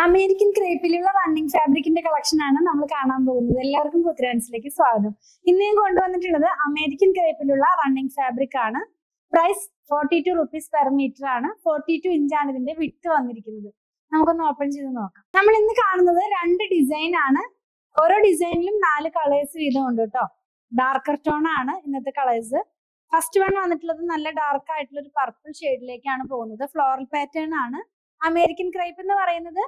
American ക്രേപ്പിലുള്ള running ഫാബ്രിക്കിന്റെ collection ആണ് നമ്മൾ കാണാൻ പോകുന്നത്. എല്ലാവർക്കും പുത്രാൻസിലേക്ക് സ്വാഗതം. ഇന്ന് ഞാൻ കൊണ്ടുവന്നിട്ടുള്ളത് അമേരിക്കൻ ക്രേപ്പിലുള്ള റണ്ണിങ് ഫാബ്രിക് ആണ്. പ്രൈസ് 42 റുപ്പീസ് പെർ മീറ്റർ ആണ്. 42 ഇഞ്ചാണ് ഇതിന്റെ വിഡ്ത് വന്നിരിക്കുന്നത്. നമുക്കൊന്ന് ഓപ്പൺ ചെയ്ത് നോക്കാം. നമ്മൾ ഇന്ന് കാണുന്നത് രണ്ട് ഡിസൈൻ ആണ്. ഓരോ ഡിസൈനിലും 4 കളേഴ്സ് വീതം ഉണ്ട് കേട്ടോ. ഡാർക്കർ ടോൺ ആണ് ഇന്നത്തെ കളേഴ്സ്. ഫസ്റ്റ് വൺ വന്നിട്ടുള്ളത് നല്ല ഡാർക്ക് ആയിട്ടുള്ള ഒരു പർപ്പിൾ ഷെയ്ഡിലേക്കാണ് പോകുന്നത്. ഫ്ലോറൽ പാറ്റേൺ ആണ്. അമേരിക്കൻ ക്രേപ്പ് എന്ന് പറയുന്നത്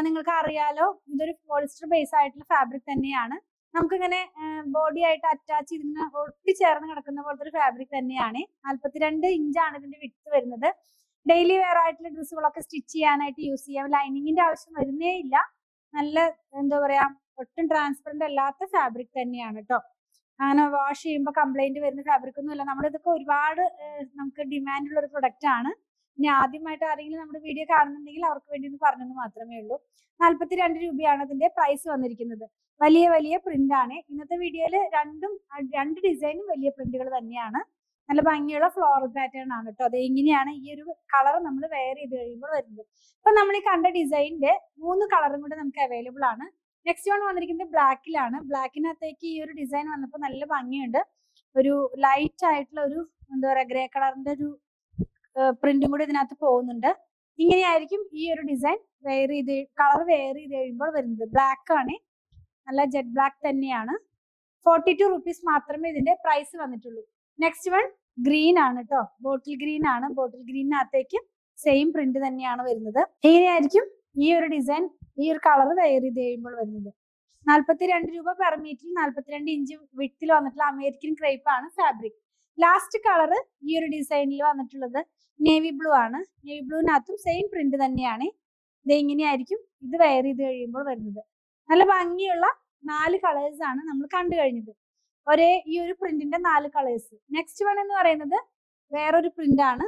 നിങ്ങൾക്ക് അറിയാലോ, ഇതൊരു പോളിസ്റ്റർ ബേസ് ആയിട്ടുള്ള ഫാബ്രിക് തന്നെയാണ്. നമുക്കിങ്ങനെ ബോഡി ആയിട്ട് അറ്റാച്ച് ചെയ്തിങ്ങനെ ഒട്ടിച്ചേർന്ന് കിടക്കുന്ന പോലത്തെ ഒരു ഫാബ്രിക് തന്നെയാണ്. 42 ഇഞ്ചാണ് ഇതിന്റെ വിഡ്ത് വരുന്നത്. ഡെയിലി വെയർ ആയിട്ടുള്ള ഡ്രസ്സുകളൊക്കെ സ്റ്റിച്ച് ചെയ്യാനായിട്ട് യൂസ് ചെയ്യാം. ലൈനിങ്ങിന്റെ ആവശ്യം വരുന്നേ ഇല്ല. നല്ല എന്താ പറയാ, ഒട്ടും ട്രാൻസ്പെറന്റ് അല്ലാത്ത ഫാബ്രിക് തന്നെയാണ് കേട്ടോ. അങ്ങനെ വാഷ് ചെയ്യുമ്പോൾ കംപ്ലൈന്റ് വരുന്ന ഫാബ്രിക് ഒന്നും ഇല്ല. നമ്മുടെ ഇതൊക്കെ ഒരുപാട് നമുക്ക് ഡിമാൻഡ് ഉള്ള ഒരു പ്രൊഡക്റ്റ് ആണ്. ഇനി ആദ്യമായിട്ട് ആരെങ്കിലും നമ്മുടെ വീഡിയോ കാണുന്നുണ്ടെങ്കിൽ അവർക്ക് വേണ്ടി ഒന്ന് പറഞ്ഞെന്ന് മാത്രമേ ഉള്ളൂ. 42 രൂപയാണ് ഇതിന്റെ പ്രൈസ് വന്നിരിക്കുന്നത്. വലിയ വലിയ പ്രിന്റ് ആണ്. ഇന്നത്തെ വീഡിയോയിൽ രണ്ട് ഡിസൈനും വലിയ പ്രിന്റുകൾ തന്നെയാണ്. നല്ല ഭംഗിയുള്ള ഫ്ലോറൽ പാറ്റേൺ ആണ് കേട്ടോ. അത് ഇങ്ങനെയാണ് ഈ ഒരു കളർ നമ്മൾ വെയർ ചെയ്ത് കഴിയുമ്പോൾ വരുന്നത്. അപ്പൊ നമ്മൾ ഈ കണ്ട ഡിസൈനിന്റെ 3 കളറും കൂടെ നമുക്ക് അവൈലബിൾ ആണ്. നെക്സ്റ്റ് വൺ വന്നിരിക്കുന്നത് ബ്ലാക്കിലാണ്. ബ്ലാക്കിനകത്തേക്ക് ഈ ഒരു ഡിസൈൻ വന്നപ്പോൾ നല്ല ഭംഗിയുണ്ട്. ഒരു ലൈറ്റ് ആയിട്ടുള്ള ഒരു എന്താ പറയാ, ഗ്രേ കളറിന്റെ ഒരു പ്രിന്റും കൂടി ഇതിനകത്ത് പോകുന്നുണ്ട്. ഇങ്ങനെയായിരിക്കും ഈ ഒരു ഡിസൈൻ കളർ വെയർ ചെയ്ത് കഴിയുമ്പോൾ വരുന്നത്. ബ്ലാക്ക് ആണ്, നല്ല ജെറ്റ് ബ്ലാക്ക് തന്നെയാണ്. 42 റുപ്പീസ് മാത്രമേ ഇതിന്റെ പ്രൈസ് വന്നിട്ടുള്ളൂ. നെക്സ്റ്റ് വൺ ഗ്രീൻ ആണ് കേട്ടോ. ബോട്ടിൽ ഗ്രീൻ ആണ്. ബോട്ടിൽ ഗ്രീനകത്തേക്ക് സെയിം പ്രിന്റ് തന്നെയാണ് വരുന്നത്. ഇങ്ങനെയായിരിക്കും ഈ ഒരു ഡിസൈൻ, ഈ ഒരു കളർ വെയർ ചെയ്ത് കഴിയുമ്പോൾ വരുന്നത്. 42 രൂപ പെർ മീറ്റർ, 42 ഇഞ്ച് വിഡ്ത്തിൽ വന്നിട്ടുള്ള അമേരിക്കൻ ക്രേപ്പ് ആണ് ഫാബ്രിക്. ലാസ്റ്റ് കളർ ഈ ഒരു ഡിസൈനിൽ വന്നിട്ടുള്ളത് നേവി ബ്ലൂ ആണ്. നേവി ബ്ലൂവിനകത്തും സെയിം പ്രിന്റ് തന്നെയാണ്. ഇത് ഇങ്ങനെയായിരിക്കും ഇത് വെയർ ചെയ്ത് കഴിയുമ്പോൾ വരുന്നത്. നല്ല ഭംഗിയുള്ള 4 കളേഴ്സ് ആണ് നമ്മൾ കണ്ടു കഴിഞ്ഞത്. ഈ ഒരു പ്രിന്റിന്റെ 4 കളേഴ്സ്. നെക്സ്റ്റ് വൺ എന്ന് പറയുന്നത് വേറൊരു പ്രിന്റ് ആണ്.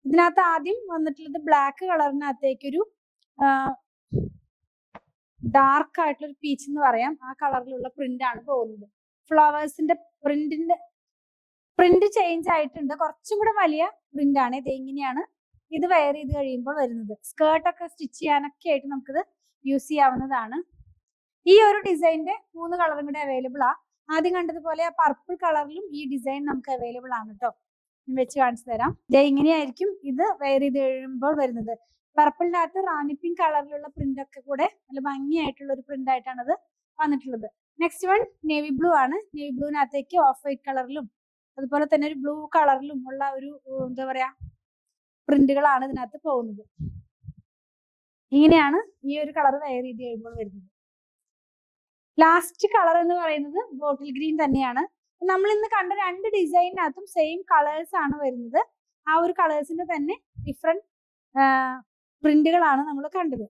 ഇതിനകത്ത് ആദ്യം വന്നിട്ടുള്ളത് ബ്ലാക്ക് കളറിനകത്തേക്കൊരു ഡാർക്ക് ആയിട്ടുള്ള ഒരു പീച്ച് എന്ന് പറയാം, ആ കളറിലുള്ള പ്രിന്റ് ആണ് പോകുന്നത്. ഫ്ലവേഴ്സിന്റെ പ്രിന്റ് ചേഞ്ച് ആയിട്ടുണ്ട്. കുറച്ചും കൂടെ വലിയ പ്രിന്റ് ആണ്. ഇത് എങ്ങനെയാണ് ഇത് വെയർ ചെയ്ത് കഴിയുമ്പോൾ വരുന്നത്. സ്കേർട്ടൊക്കെ സ്റ്റിച്ച് ചെയ്യാനൊക്കെ ആയിട്ട് നമുക്കിത് യൂസ് ചെയ്യാവുന്നതാണ്. ഈ ഒരു ഡിസൈനിന്റെ 3 കളറും കൂടെ അവൈലബിൾ ആ. ആദ്യം കണ്ടതുപോലെ ആ പർപ്പിൾ കളറിലും ഈ ഡിസൈൻ നമുക്ക് അവൈലബിൾ ആണ് കേട്ടോ. വെച്ച് കാണിച്ചു തരാം. ഇങ്ങനെയായിരിക്കും ഇത് വെയർ ചെയ്ത് കഴിയുമ്പോൾ വരുന്നത്. പർപ്പിളിനകത്ത് റാണി പിങ്ക് കളറിലുള്ള പ്രിന്റ് ഒക്കെ കൂടെ നല്ല ഭംഗിയായിട്ടുള്ള ഒരു പ്രിന്റ് ആയിട്ടാണ് ഇത് വന്നിട്ടുള്ളത്. നെക്സ്റ്റ് വൺ നേവി ബ്ലൂ ആണ്. നേവി ബ്ലൂവിനകത്തേക്ക് ഓഫ് വൈറ്റ് കളറിലും അതുപോലെ തന്നെ ഒരു ബ്ലൂ കളറിലും ഉള്ള ഒരു എന്താ പറയാ പ്രിന്റുകളാണ് ഇതിനകത്ത് പോകുന്നത്. ഇങ്ങനെയാണ് ഈ ഒരു കളർ വെയർ ചെയ്ത് കഴിയുമ്പോൾ വരുന്നത്. ലാസ്റ്റ് കളർ എന്ന് പറയുന്നത് ബോട്ടിൽ ഗ്രീൻ തന്നെയാണ്. നമ്മൾ ഇന്ന് കണ്ട 2 ഡിസൈനിനകത്തും സെയിം കളേഴ്സ് ആണ് വരുന്നത്. ആ ഒരു കളേഴ്സിന്റെ തന്നെ ഡിഫറെന്റ് പ്രിന്റുകളാണ് നമ്മൾ കണ്ടത്.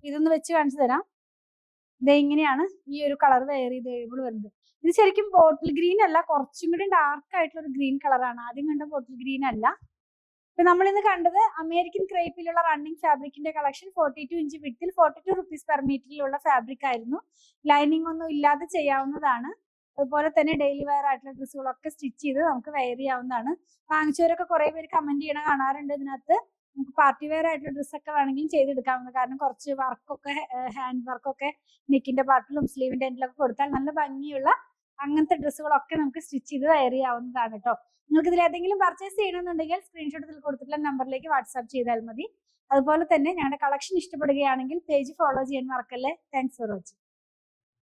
ഇതൊന്ന് വെച്ച് കാണിച്ചു തരാം. ഇത് ഇങ്ങനെയാണ് ഈ ഒരു കളർ വെയർ ചെയ്ത് കഴിയുമ്പോൾ വരുന്നത്. ഇത് ശരിക്കും ബോട്ടിൽ ഗ്രീൻ അല്ല, കുറച്ചും കൂടി ഡാർക്ക് ആയിട്ടുള്ള ഒരു ഗ്രീൻ കളറാണ്. ആദ്യം കണ്ട ബോട്ടിൽ ഗ്രീൻ അല്ല. ഇപ്പൊ നമ്മൾ ഇന്ന് കണ്ടത് അമേരിക്കൻ ക്രേപ്പിലുള്ള റണ്ണിങ് ഫാബ്രിക്കിന്റെ കളക്ഷൻ 42 ഇഞ്ച് വിഡ്ത്തിൽ 42 റുപ്പീസ് പെർ മീറ്ററിലുള്ള ഫാബ്രിക് ആയിരുന്നു. ലൈനിങ് ഒന്നും ഇല്ലാതെ ചെയ്യാവുന്നതാണ്. അതുപോലെ തന്നെ ഡെയിലി വെയർ ആയിട്ടുള്ള ഡ്രസ്സുകളൊക്കെ സ്റ്റിച്ച് ചെയ്ത് നമുക്ക് വെയർ ചെയ്യാവുന്നതാണ്. വാങ്ങിച്ചവരൊക്കെ കുറെ പേര് കമന്റ് ചെയ്യണ കാണാറുണ്ട്. ഇതിനകത്ത് നമുക്ക് പാർട്ടി വെയർ ആയിട്ടുള്ള ഡ്രസ്സൊക്കെ വേണമെങ്കിലും ചെയ്തെടുക്കാവുന്നത്. കാരണം കുറച്ച് വർക്കൊക്കെ, ഹാൻഡ് വർക്കൊക്കെ നെക്കിന്റെ പാർട്ടിലും സ്ലീവിന്റെ എൻഡിലൊക്കെ കൊടുത്താൽ നല്ല ഭംഗിയുള്ള അങ്ങനത്തെ ഡ്രസ്സുകളൊക്കെ നമുക്ക് സ്റ്റിച്ച് ചെയ്ത് വെയർ ചെയ്യാവുന്നതാണ് കേട്ടോ. നിങ്ങൾക്ക് ഇതിൽ ഏതെങ്കിലും പർച്ചേസ് ചെയ്യണമെന്നുണ്ടെങ്കിൽ സ്ക്രീൻഷോട്ടിൽ കൊടുത്തിട്ടുള്ള നമ്പറിലേക്ക് വാട്സാപ്പ് ചെയ്താൽ മതി. അതുപോലെ തന്നെ ഞങ്ങളുടെ കളക്ഷൻ ഇഷ്ടപ്പെടുകയാണെങ്കിൽ പേജ് ഫോളോ ചെയ്യാൻ മറക്കല്ലേ. Thanks for watching.